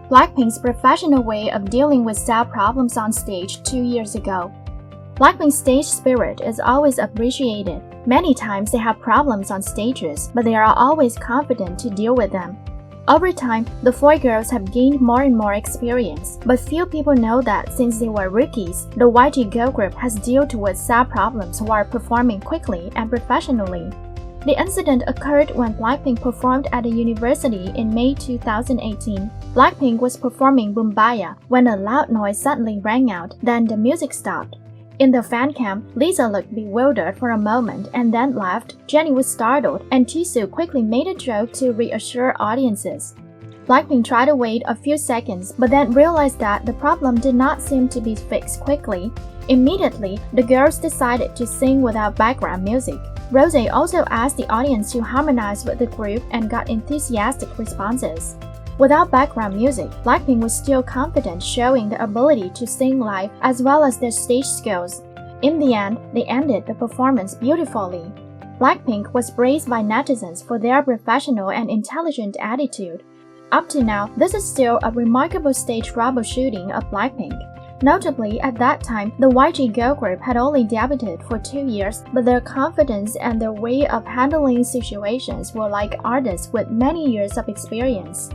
Blackpink's professional way of dealing with sound problems on stage 2 years ago. Blackpink's stage spirit is always appreciated. Many times they have problems on stages, but they are always confident to deal with them. Over time, the four girls have gained more and more experience, but few people know that since they were rookies, the YG girl group has dealt with sound problems while performing quickly and professionally. The incident occurred when Blackpink performed at a university in May 2018. Blackpink was performing Bumbaya when a loud noise suddenly rang out, then the music stopped. In the fan cam, Lisa looked bewildered for a moment and then laughed, Jennie was startled, and Jisoo quickly made a joke to reassure audiences. Blackpink tried to wait a few seconds but then realized that the problem did not seem to be fixed quickly. Immediately, the girls decided to sing without background music. Rosé also asked the audience to harmonize with the group and got enthusiastic responses. Without background music, Blackpink was still confident, showing the ability to sing live as well as their stage skills. In the end, they ended the performance beautifully. Blackpink was praised by netizens for their professional and intelligent attitude. Up to now, this is still a remarkable stage troubleshooting of Blackpink. Notably, at that time, the YG girl group had only debuted for 2 years, but their confidence and their way of handling situations were like artists with many years of experience.